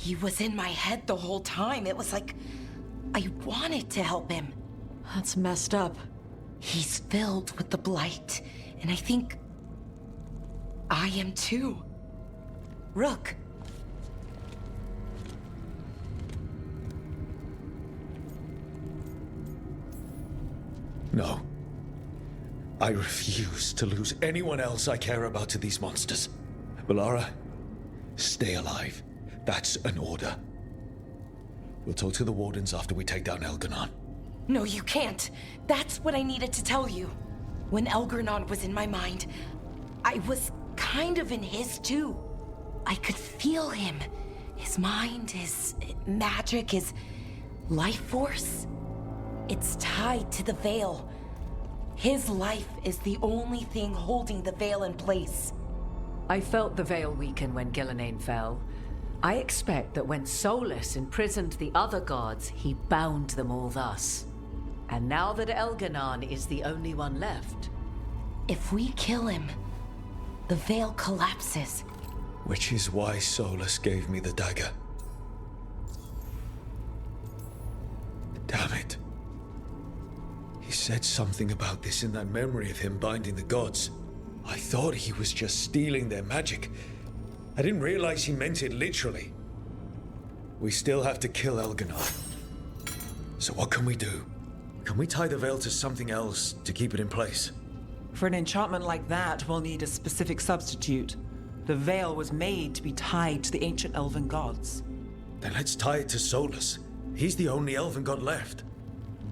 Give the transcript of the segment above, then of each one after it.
He was in my head the whole time. It was like I wanted to help him. That's messed up. He's filled with the blight, and I think I am too. Rook. No. I refuse to lose anyone else I care about to these monsters. Valara, stay alive. That's an order. We'll talk to the Wardens after we take down elgar'nan. No, you can't. That's what I needed to tell you. When elgar'nan was in my mind, I was kind of in his too. I could feel him. His mind, his magic, his life force. It's tied to the Veil. His life is the only thing holding the Veil in place. I felt the Veil weaken when Gillenane fell. I expect that when Solus imprisoned the other gods, he bound them all thus. And now that elgar'nan is the only one left... If we kill him, the Veil collapses. Which is why Solus gave me the dagger. Damn it. He said something about this in that memory of him binding the gods. I thought he was just stealing their magic. I didn't realize he meant it literally. We still have to kill elgar'nan. So what can we do? Can we tie the Veil to something else to keep it in place? For an enchantment like that, we'll need a specific substitute. The Veil was made to be tied to the ancient elven gods. Then let's tie it to Solus. He's the only elven god left.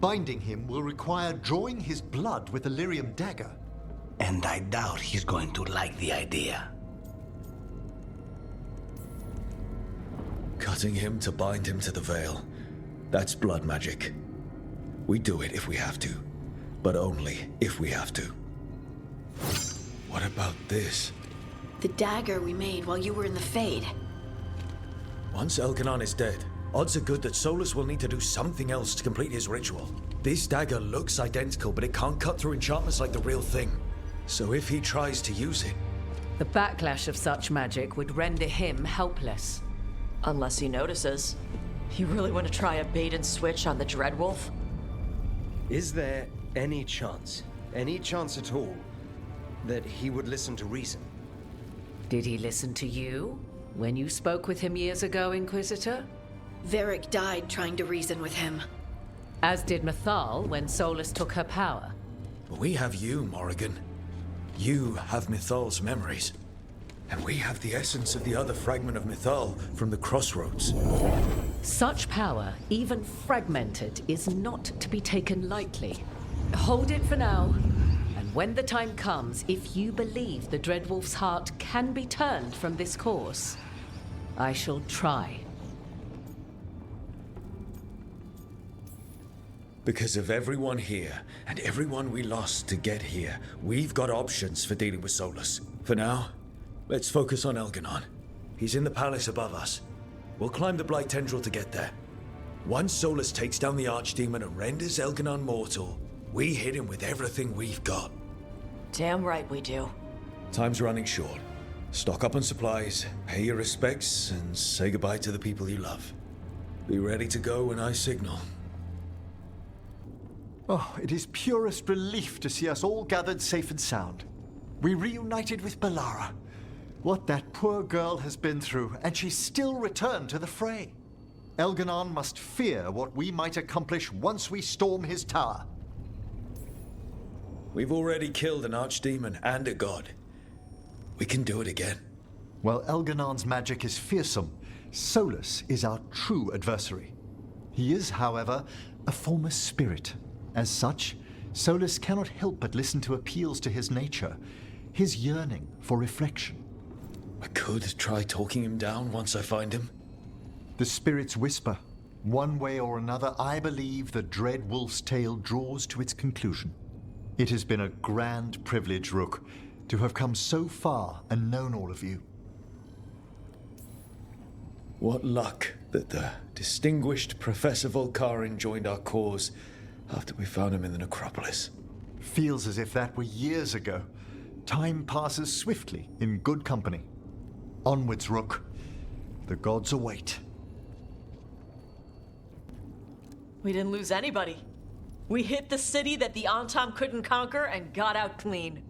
Binding him will require drawing his blood with the lyrium dagger. And I doubt he's going to like the idea. Cutting him to bind him to the Veil. That's blood magic. We do it if we have to, but only if we have to. What about this? The dagger we made while you were in the Fade. Once elgar'nan is dead, odds are good that Solus will need to do something else to complete his ritual. This dagger looks identical, but it can't cut through enchantments like the real thing. So if he tries to use it... The backlash of such magic would render him helpless. Unless he notices. You really want to try a bait and switch on the Dreadwolf? Is there any chance at all, that he would listen to reason? Did he listen to you when you spoke with him years ago, Inquisitor? Varric died trying to reason with him. As did Mythal when Solus took her power. But we have you, Morrigan. You have Mythal's memories. And we have the essence of the other fragment of Mythal from the Crossroads. Such power, even fragmented, is not to be taken lightly. Hold it for now. And when the time comes, if you believe the Dreadwolf's heart can be turned from this course, I shall try. Because of everyone here, and everyone we lost to get here, we've got options for dealing with Solus. For now, let's focus on elgar'nan. He's in the palace above us. We'll climb the Blight Tendril to get there. Once Solus takes down the Archdemon and renders elgar'nan mortal, we hit him with everything we've got. Damn right we do. Time's running short. Stock up on supplies, pay your respects, and say goodbye to the people you love. Be ready to go when I signal. Oh, it is purest relief to see us all gathered safe and sound. We reunited with Valara. What that poor girl has been through, and she still returned to the fray. elgar'nan must fear what we might accomplish once we storm his tower. We've already killed an archdemon and a god. We can do it again. While elgar'nan's magic is fearsome, Solus is our true adversary. He is, however, a former spirit. As such, Solus cannot help but listen to appeals to his nature, his yearning for reflection. I could try talking him down once I find him. The spirits whisper. One way or another, I believe the dread wolf's tale draws to its conclusion. It has been a grand privilege, Rook, to have come so far and known all of you. What luck that the distinguished Professor Volcarin joined our cause after we found him in the necropolis. Feels as if that were years ago. Time passes swiftly in good company. Onwards, Rook. The gods await. We didn't lose anybody. We hit the city that the Antam couldn't conquer and got out clean.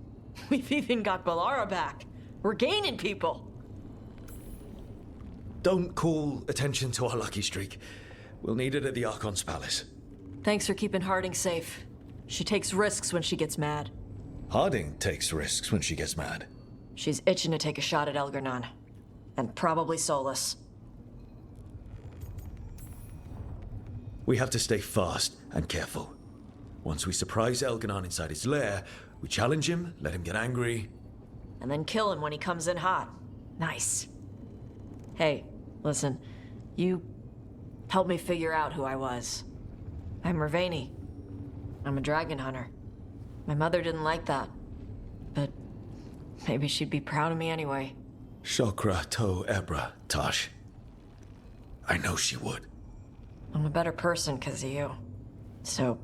We've even got Balara back. We're gaining people. Don't call attention to our lucky streak. We'll need it at the Archon's palace. Thanks for keeping Harding safe. She takes risks when she gets mad. Harding takes risks when she gets mad. She's itching to take a shot at elgar'nan. And probably Solus. We have to stay fast and careful. Once we surprise elgar'nan inside his lair, we challenge him, let him get angry. And then kill him when he comes in hot. Nice. Hey, listen. You helped me figure out who I was. I'm Mervani. I'm a dragon hunter. My mother didn't like that. But maybe she'd be proud of me anyway. Shokra to Ebra, Tosh. I know she would. I'm a better person because of you. So,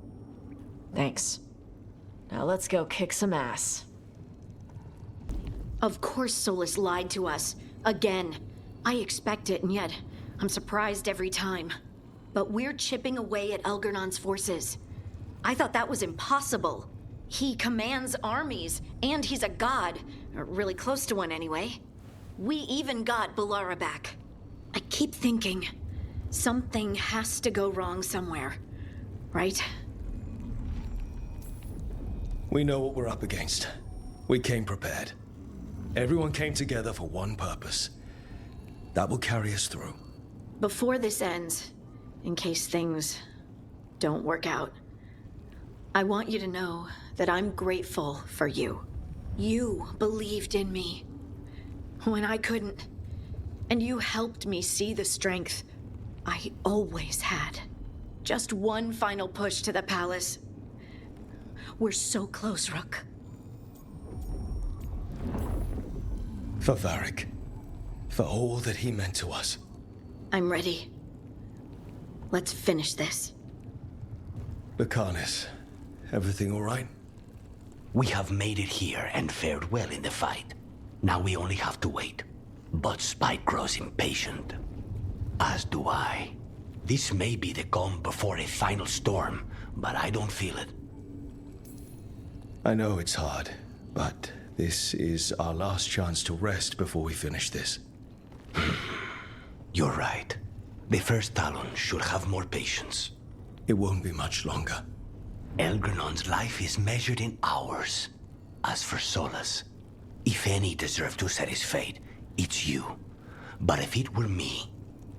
thanks. Now let's go kick some ass. Of course Solus lied to us. Again. I expect it, and yet I'm surprised every time. But we're chipping away at elgar'nan's forces. I thought that was impossible. He commands armies, and he's a god. Or really close to one, anyway. We even got Balara back. I keep thinking, something has to go wrong somewhere. Right? We know what we're up against. We came prepared. Everyone came together for one purpose. That will carry us through. Before this ends, in case things don't work out, I want you to know that I'm grateful for you. You believed in me when I couldn't, and you helped me see the strength I always had. Just one final push to the palace. We're so close, Rook. For Varric. For all that he meant to us. I'm ready. Let's finish this. Bakanis, everything all right? We have made it here and fared well in the fight. Now we only have to wait. But Spike grows impatient. As do I. This may be the calm before a final storm, but I don't feel it. I know it's hard, but this is our last chance to rest before we finish this. You're right. The first Talon should have more patience. It won't be much longer. Elgar'nan's life is measured in hours. As for Solus, if any deserve to set his fate, it's you. But if it were me,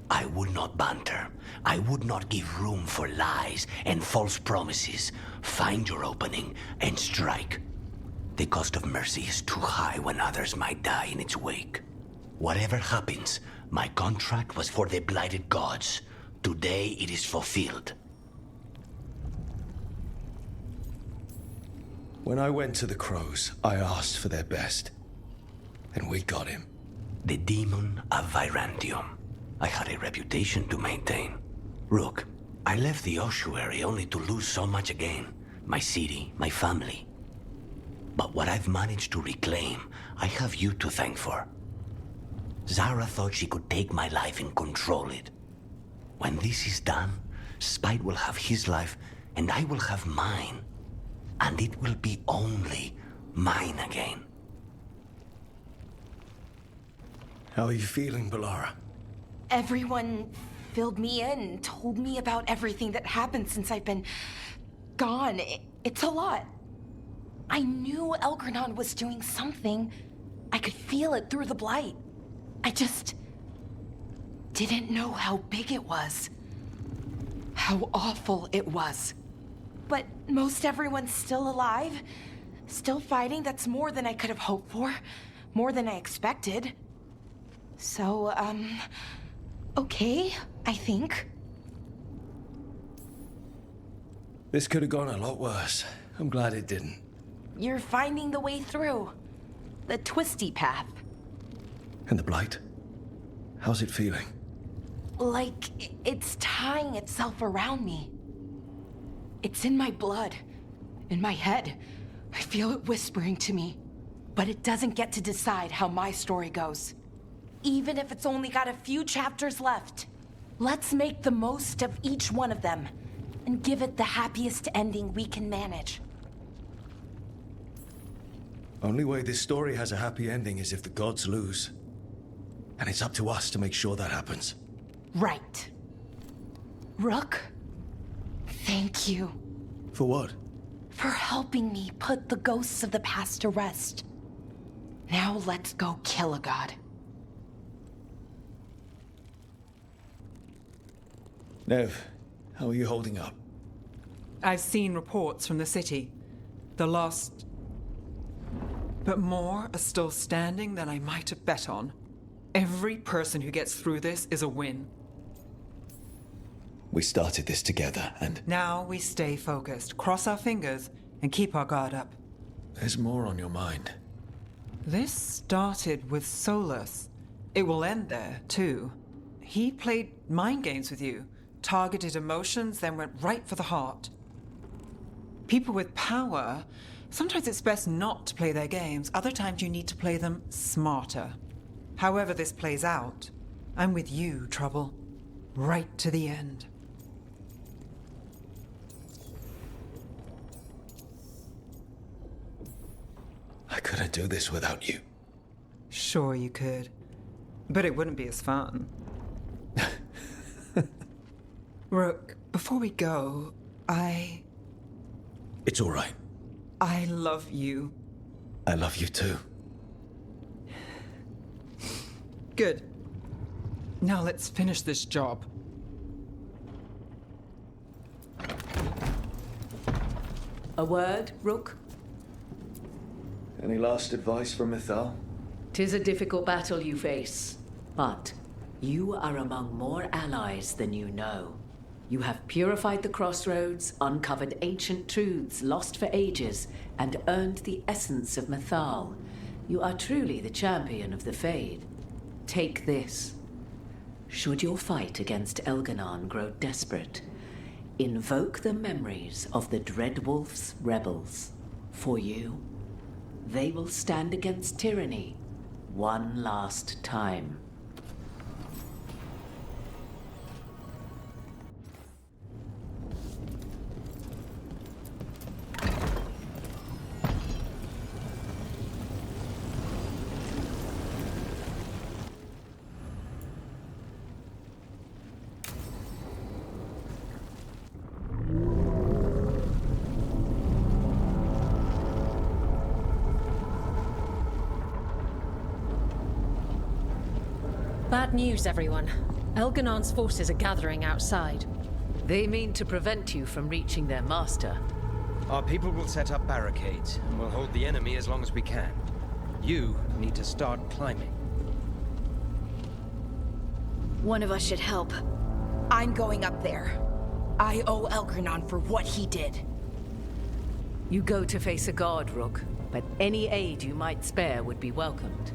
I would not banter. I would not give room for lies and false promises. Find your opening and strike. The cost of mercy is too high when others might die in its wake. Whatever happens, my contract was for the blighted gods. Today it is fulfilled. When I went to the Crows, I asked for their best. And we got him. The demon of Virantium. I had a reputation to maintain. Rook, I left the ossuary only to lose so much again. My city, my family. But what I've managed to reclaim, I have you to thank for. Zara thought she could take my life and control it. When this is done, Spite will have his life, and I will have mine. And it will be only mine again. How are you feeling, Balara? Everyone filled me in and told me about everything that happened since I've been gone. It's a lot. I knew elgar'nan was doing something. I could feel it through the blight. I just didn't know how big it was. How awful it was. But most everyone's still alive. Still fighting. That's more than I could have hoped for. More than I expected. So, okay, I think. This could have gone a lot worse. I'm glad it didn't. You're finding the way through. The twisty path. And the blight? How's it feeling? Like it's tying itself around me. It's in my blood. In my head. I feel it whispering to me. But it doesn't get to decide how my story goes. Even if it's only got a few chapters left. Let's make the most of each one of them. and give it the happiest ending we can manage. Only way this story has a happy ending is if the gods lose. And it's up to us to make sure that happens. Right. Rook, thank you. For what? For helping me put the ghosts of the past to rest. Now let's go kill a god. Nev, how are you holding up? I've seen reports from the city. The lost. But more are still standing than I might have bet on. Every person who gets through this is a win. We started this together, and Now we stay focused, cross our fingers, and keep our guard up. there's more on your mind. This started with Solus. It will end there, too. He played mind games with you, targeted emotions, then went right for the heart. People with power, sometimes it's best not to play their games. Other times you need to play them smarter. However this plays out, I'm with you, Trouble. Right to the end. I couldn't do this without you. Sure you could. But it wouldn't be as fun. Rook, before we go, It's all right. I love you. I love you too. Good. Now let's finish this job. A word, Rook? Any last advice from Mythal? 'Tis a difficult battle you face, but you are among more allies than you know. You have purified the crossroads, uncovered ancient truths lost for ages, and earned the essence of Mythal. You are truly the champion of the Fade. Take this. Should your fight against elgar'nan grow desperate, invoke the memories of the Dreadwolf's rebels. For you, they will stand against tyranny one last time. Bad news, everyone. Elgar'nan's forces are gathering outside. They mean to prevent you from reaching their master. Our people will set up barricades, and we'll hold the enemy as long as we can. You need to start climbing. One of us should help. I'm going up there. I owe elgar'nan for what he did. You go to face a god, Rook, but any aid you might spare would be welcomed.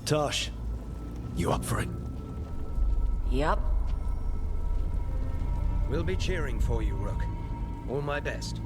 Tosh, you up for it? Yup. We'll be cheering for you, Rook. All my best.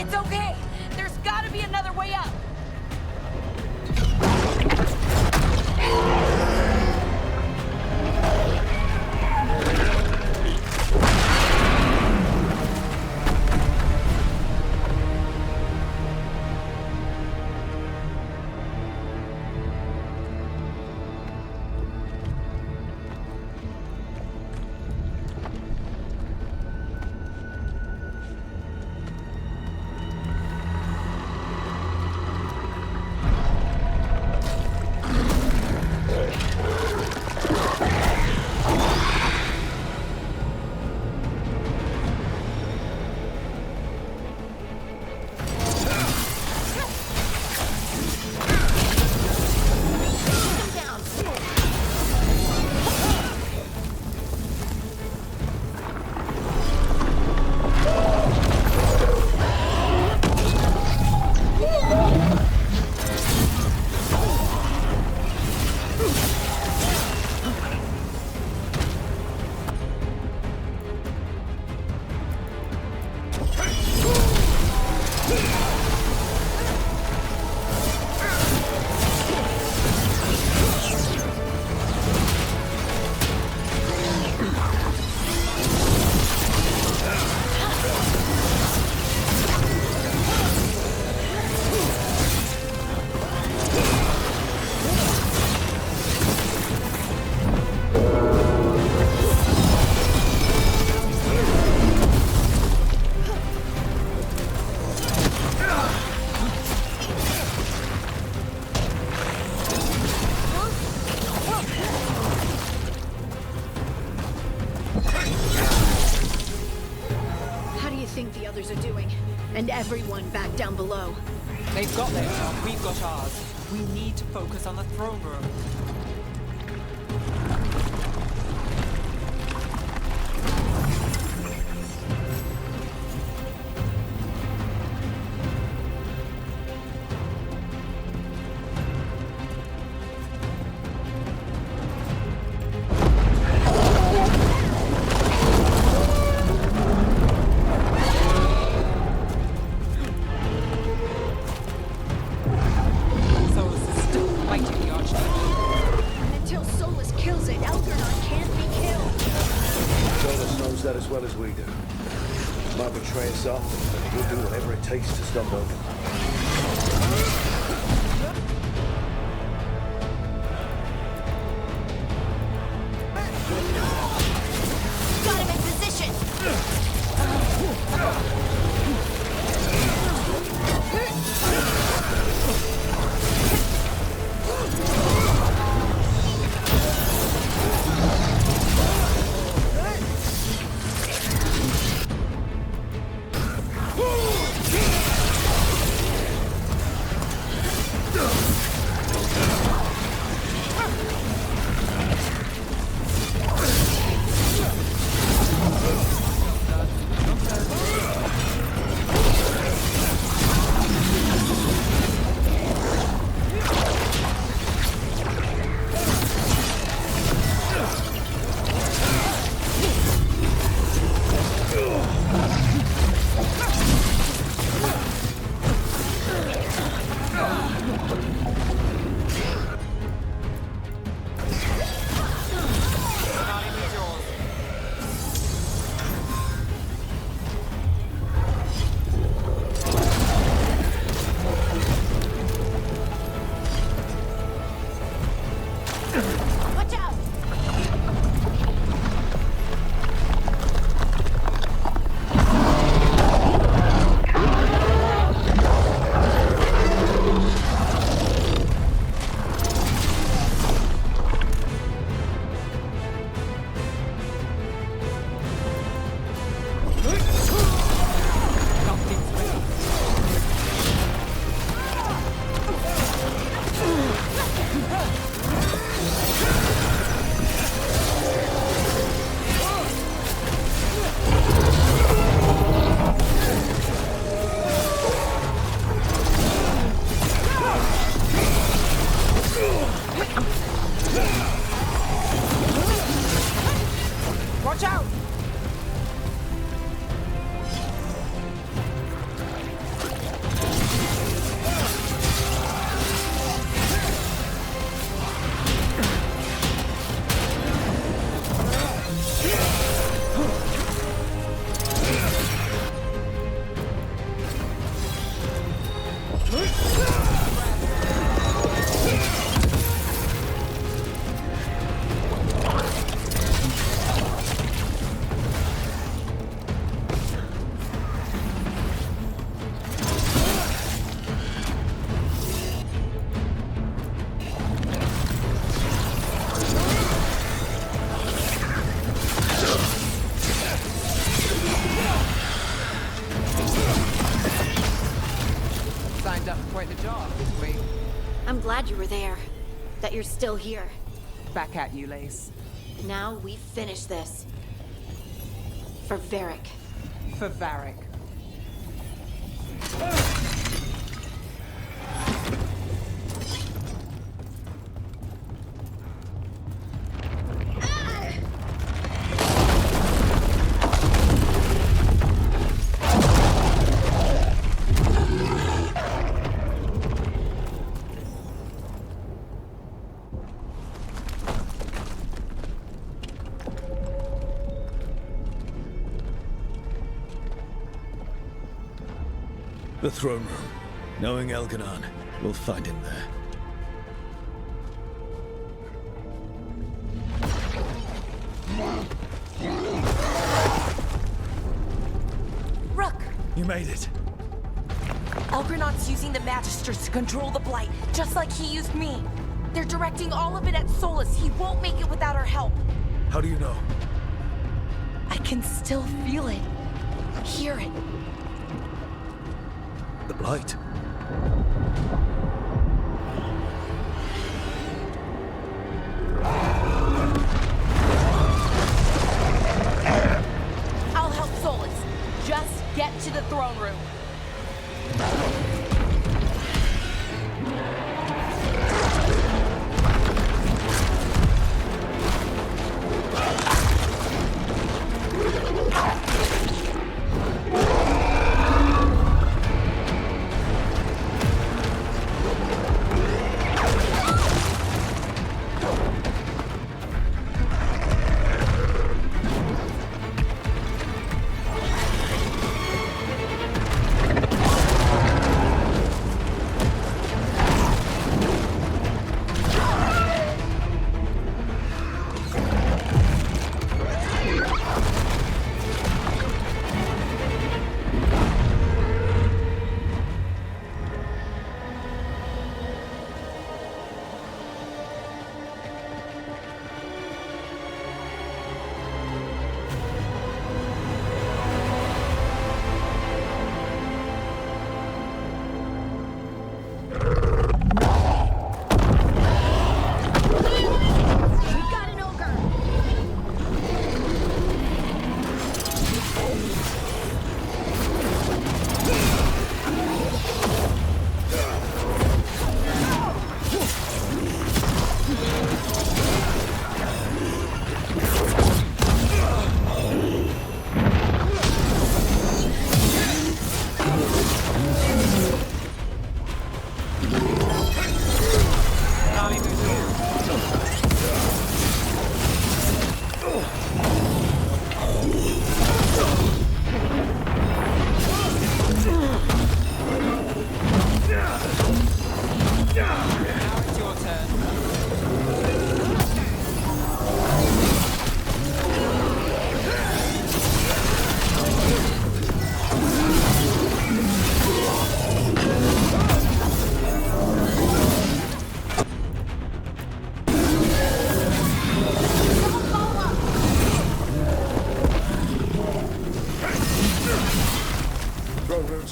It's okay. There's gotta be another way up. And everyone back down below. They've got their job, we've got ours. We need to focus on the throne room. That as well as we do. Might betray us all, but we'll do whatever it takes to stop Elgar'nan. Got him in position! done quite the job, didn't we? I'm glad you were there. That you're still here. Back at you, Lace. Now we finish this. For Varric. For Varric. The throne room. Knowing elgar'nan, we'll find him there. Rook! You made it. Elgar'nan's using the Magisters to control the Blight, just like he used me. They're directing all of it at Solus. He won't make it without our help. How do you know? I can still feel it. Hear it. The Blight. I'll help Solus. Just get to the throne room.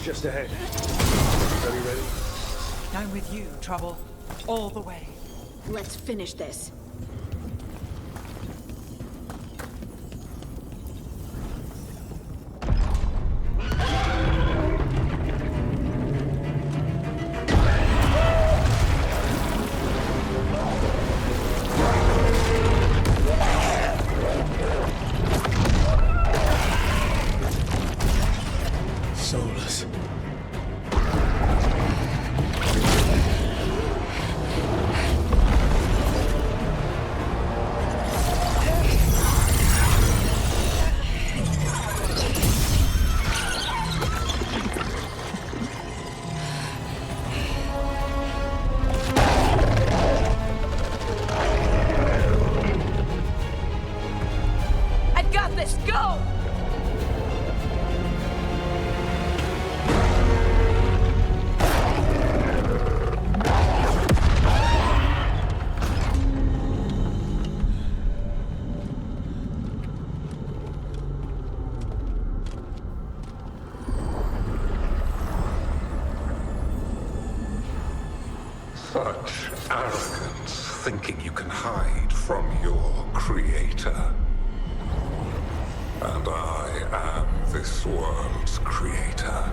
Just ahead. Everybody ready? I'm with you, Trouble. All the way. Let's finish this. Solus. Such arrogance, thinking you can hide from your creator. And I am this world's creator.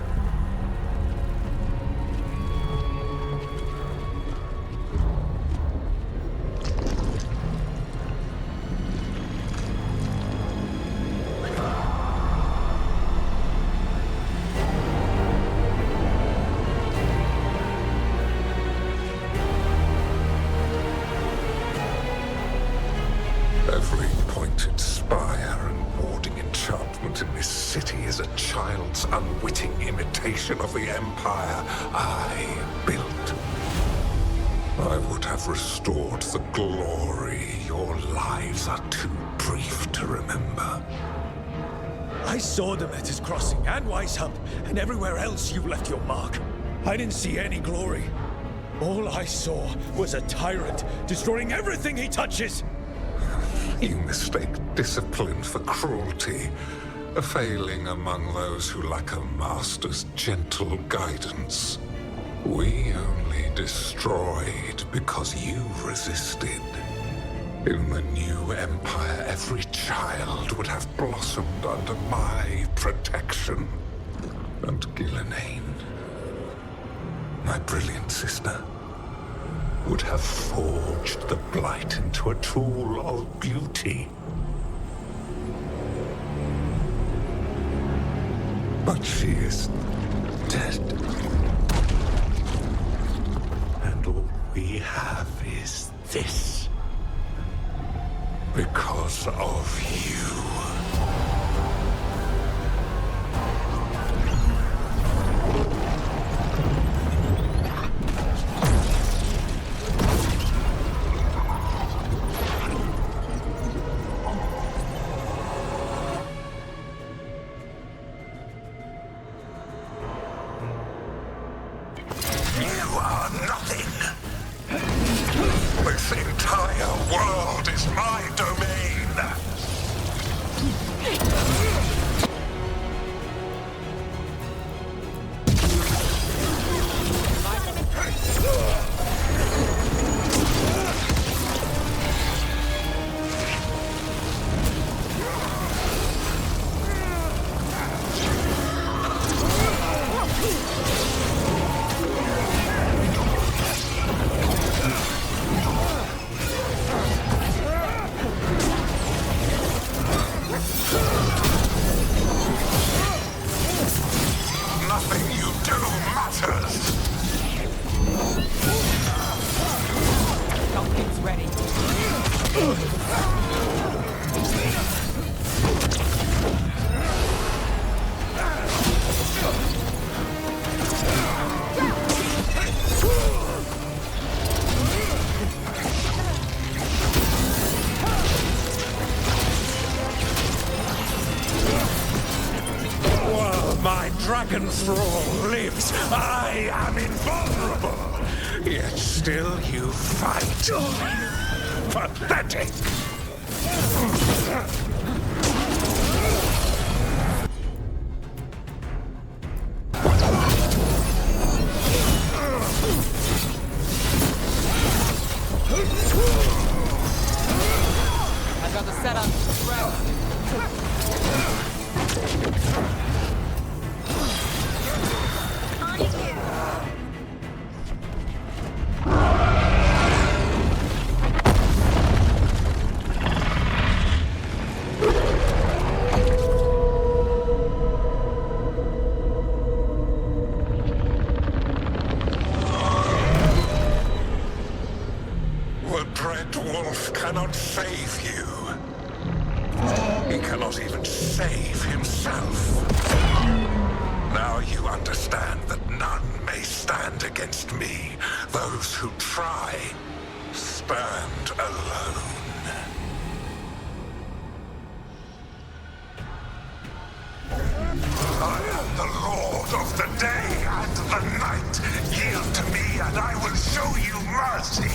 Every pointed spire and warding enchantment in this city is a child's unwitting imitation of the empire I built. I would have restored the glory. Your lives are too brief to remember. I saw them at his crossing and Weishaupt, and everywhere else you left your mark. I didn't see any glory. All I saw was a tyrant destroying everything he touches. You mistake discipline for cruelty, a failing among those who lack a master's gentle guidance. We only destroyed because you resisted. In the new empire, every child would have blossomed under my protection. And Gillenane, my brilliant sister, would have forged the Blight into a tool of beauty. But she is dead. And all we have is this. Because of you. You are nothing. This entire world is my domain. Nothing you do matters. Something's ready. While my dragon thrall lives, I am invulnerable. Yet still you fight. Pathetic. I got the setup ready. The Dread Wolf cannot save you. He cannot even save himself. Now you understand that none may stand against me. Those who try stand alone. I am the Lord of the day and the night. Yield to me and I will show you mercy.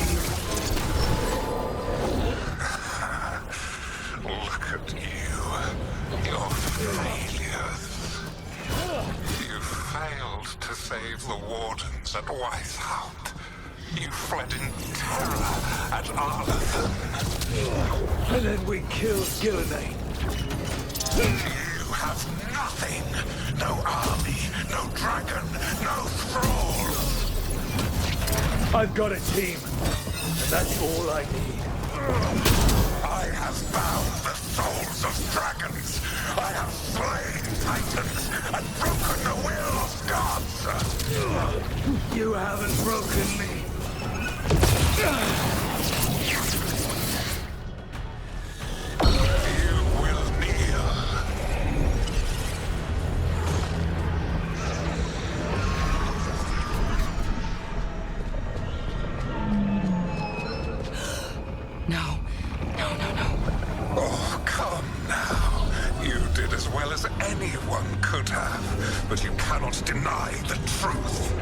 Look at you. Your failures. You failed to save the wardens at Weishaupt. You fled in terror at Arlathan. And then we killed Gillenane. You have nothing. No army, no dragon, no thralls. I've got a team, and that's all I need. I have bound the souls of dragons. I have slain titans and broken the will of gods. You haven't broken me. You will kneel. No. No, no, no. Oh, come now. You did as well as anyone could have, but you cannot deny the truth.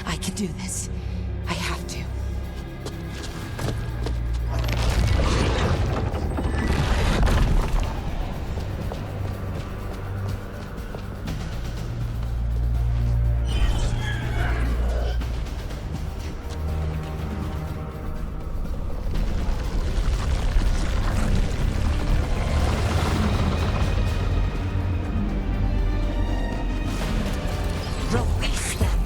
I can do this. I have to. Release them.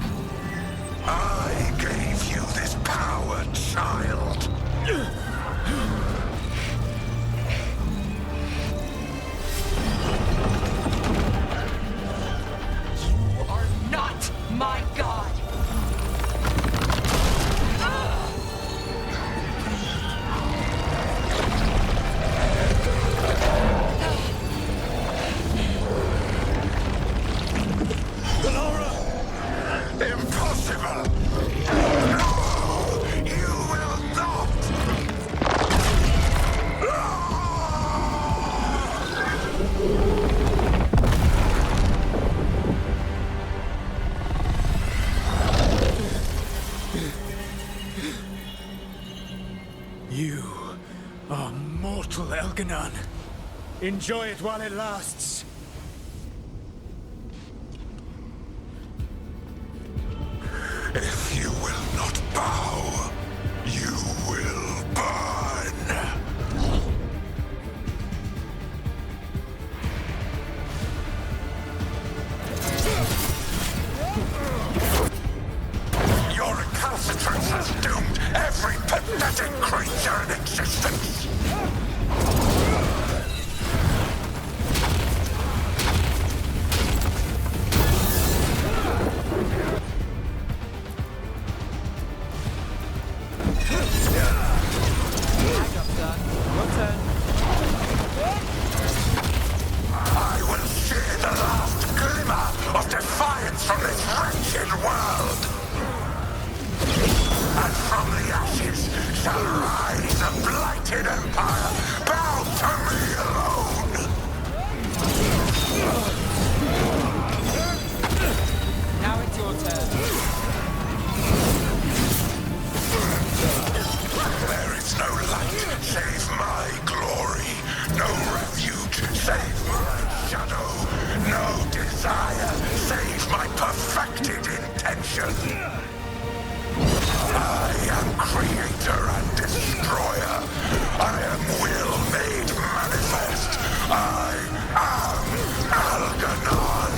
I gave you this power, child. You are not my god. Impossible! No! You will not! You are mortal, elgar'nan. Enjoy it while it lasts. If you will not bow, you will burn. Your recalcitrance has doomed every pathetic creature in existence. I will shear the last glimmer of defiance from this wretched world. And from the ashes shall rise a blighted empire bound to me alone. Now it's your turn. There is no light save my glory, no refuge save my shadow, no desire save my perfected intention. I am creator and destroyer. I am will made manifest. I am elgar'nan.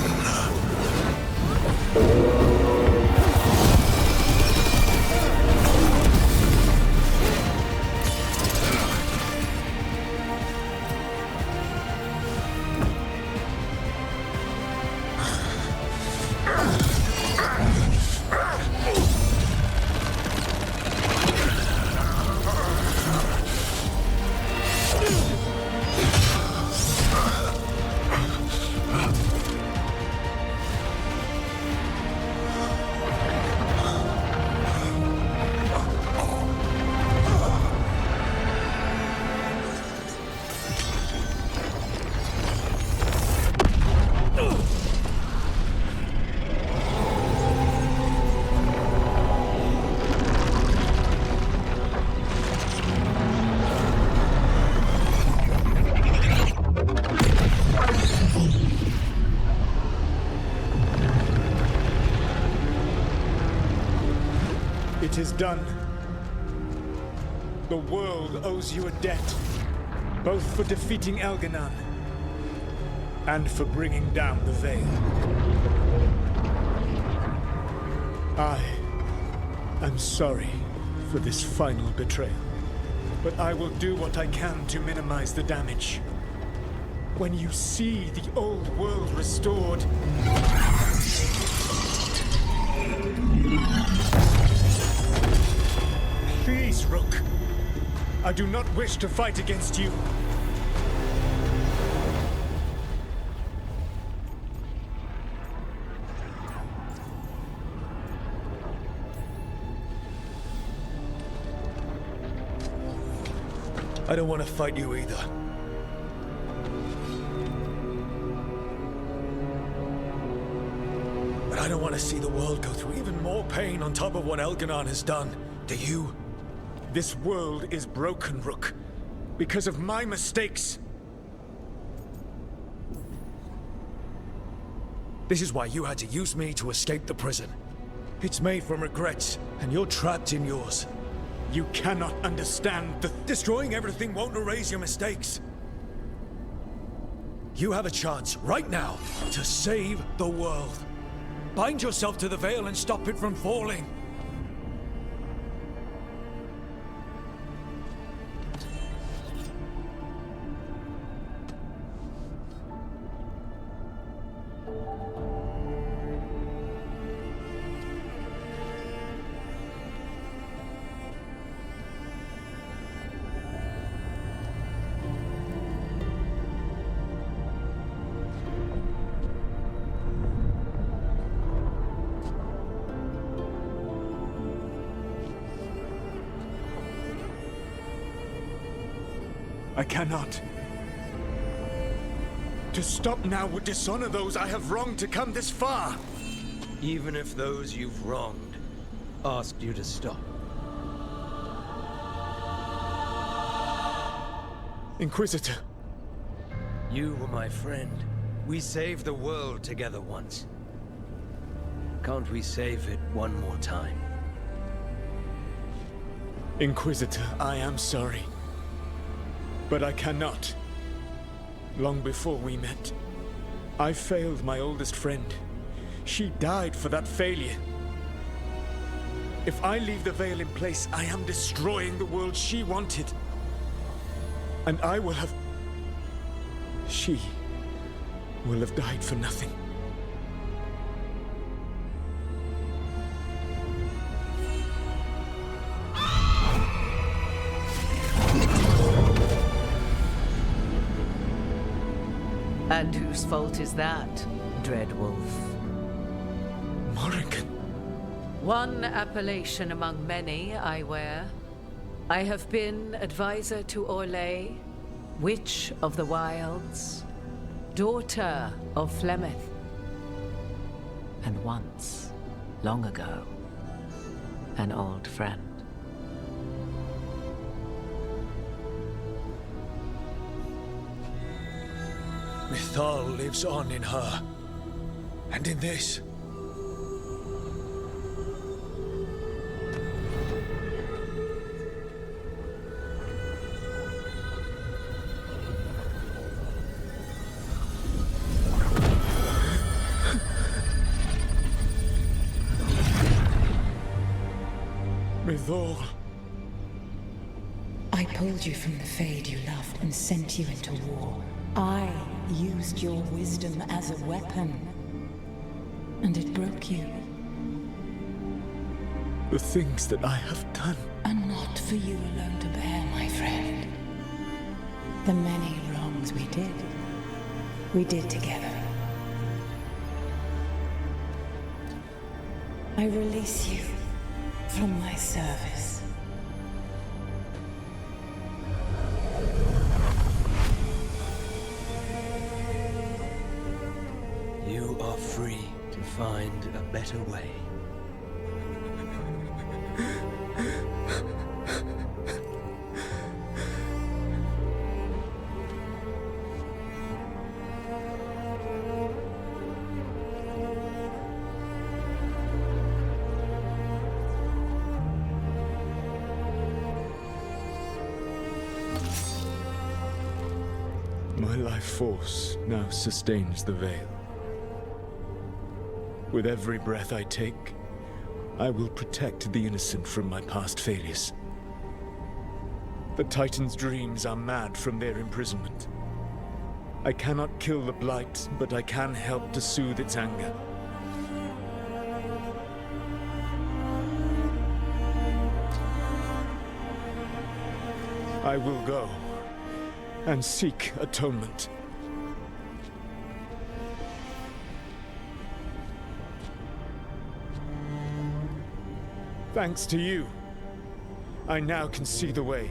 It is done. The world owes you a debt, both for defeating Elgar'nan and for bringing down the Veil. I am sorry for this final betrayal, but I will do what I can to minimize the damage. When you see the old world restored, please, Rook. I do not wish to fight against you. I don't want to fight you either. But I don't want to see the world go through even more pain on top of what Elgar'nan has done. Do you? This world is broken, Rook, because of my mistakes. This is why you had to use me to escape the prison. It's made from regrets, and you're trapped in yours. You cannot understand that destroying everything won't erase your mistakes. You have a chance right now to save the world. Bind yourself to the Veil and stop it from falling. I cannot. To stop now would dishonor those I have wronged to come this far. Even if those you've wronged asked you to stop. Inquisitor. You were my friend. We saved the world together once. Can't we save it one more time? Inquisitor, I am sorry. But I cannot. Long before we met, I failed my oldest friend. She died for that failure. If I leave the Veil in place, I am destroying the world she wanted. And I will have... She will have died for nothing. And whose fault is that, Dreadwolf? Morrigan. One appellation among many I wear. I have been advisor to Orlais, Witch of the Wilds, daughter of Flemeth, and once, long ago, an old friend. Mythal lives on in her, and in this. Mythal. I pulled you from the Fade you loved and sent you into war. I used your wisdom as a weapon, and it broke you. The things that I have done are not for you alone to bear, my friend. The many wrongs we did together. I release you from my service. You are free to find a better way. life force now sustains the Veil. With every breath I take, I will protect the innocent from my past failures. The Titan's dreams are mad from their imprisonment. I cannot kill the Blight, but I can help to soothe its anger. I will go and seek atonement. Thanks to you, I now can see the way.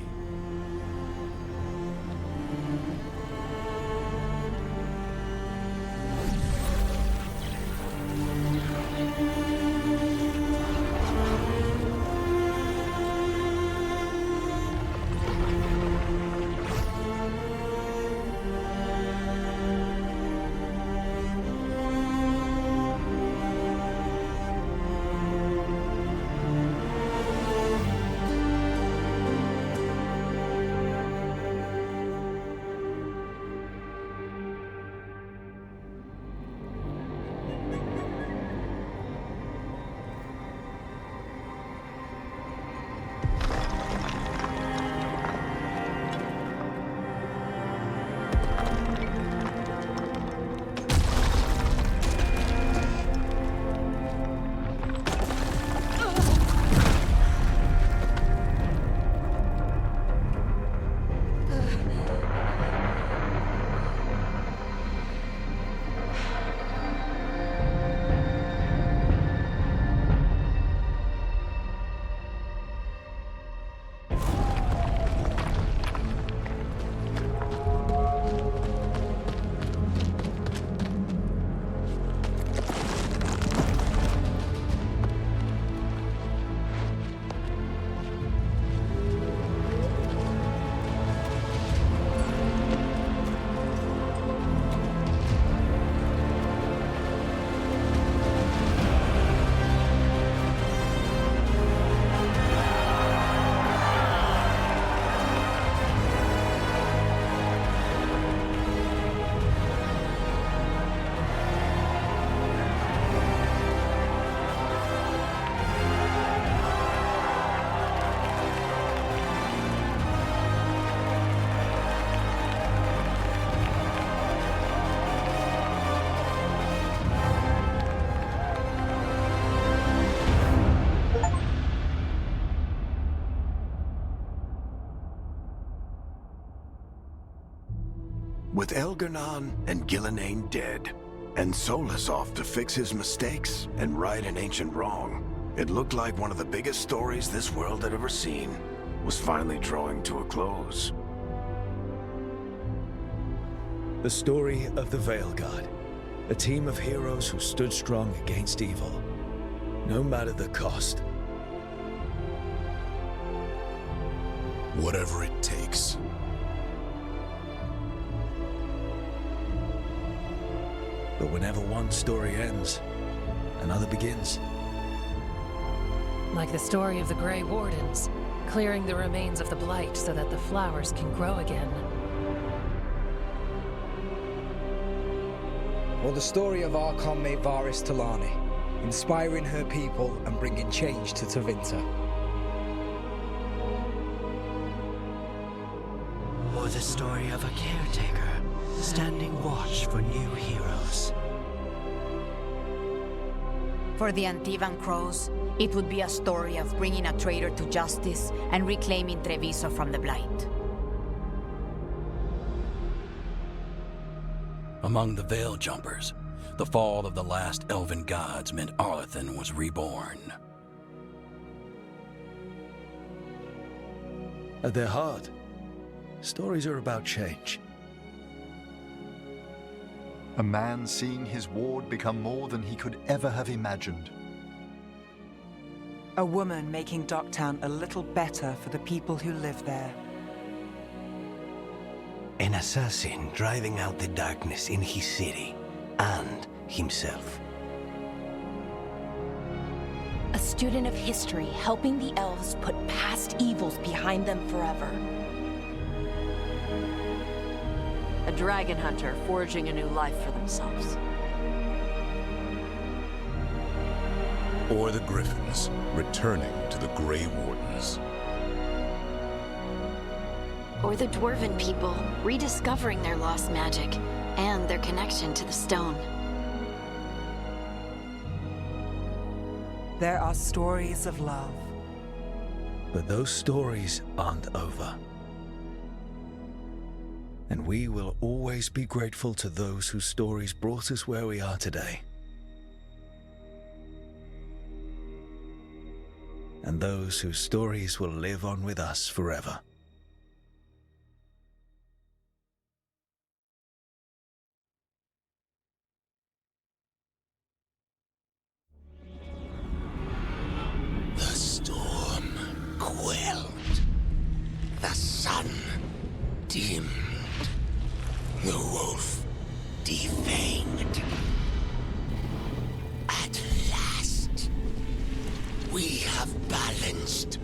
With elgar'nan and Gillenane dead, and Solus off to fix his mistakes and right an ancient wrong, it looked like one of the biggest stories this world had ever seen was finally drawing to a close. The story of the Veilguard, a team of heroes who stood strong against evil, no matter the cost. Whatever it takes. But whenever one story ends, another begins. Like the story of the Grey Wardens, clearing the remains of the Blight so that the flowers can grow again. Or the story of Archon Maid Varys Talani, inspiring her people and bringing change to Tevinter. Or the story of a caretaker, standing watch for new heroes. For the Antivan Crows, it would be a story of bringing a traitor to justice and reclaiming Treviso from the Blight. Among the Veil Jumpers, the fall of the last elven gods meant Arlathan was reborn. At their heart, stories are about change. A man seeing his ward become more than he could ever have imagined. A woman making Docktown a little better for the people who live there. An assassin driving out the darkness in his city and himself. A student of history helping the elves put past evils behind them forever. A dragon hunter forging a new life for themselves. Or the Griffins, returning to the Grey Wardens. Or the Dwarven people, rediscovering their lost magic and their connection to the stone. There are stories of love. But those stories aren't over. And we will always be grateful to those whose stories brought us where we are today. And those whose stories will live on with us forever. The storm quelled. The sun dimmed. The wolf defanged. At last, we have balanced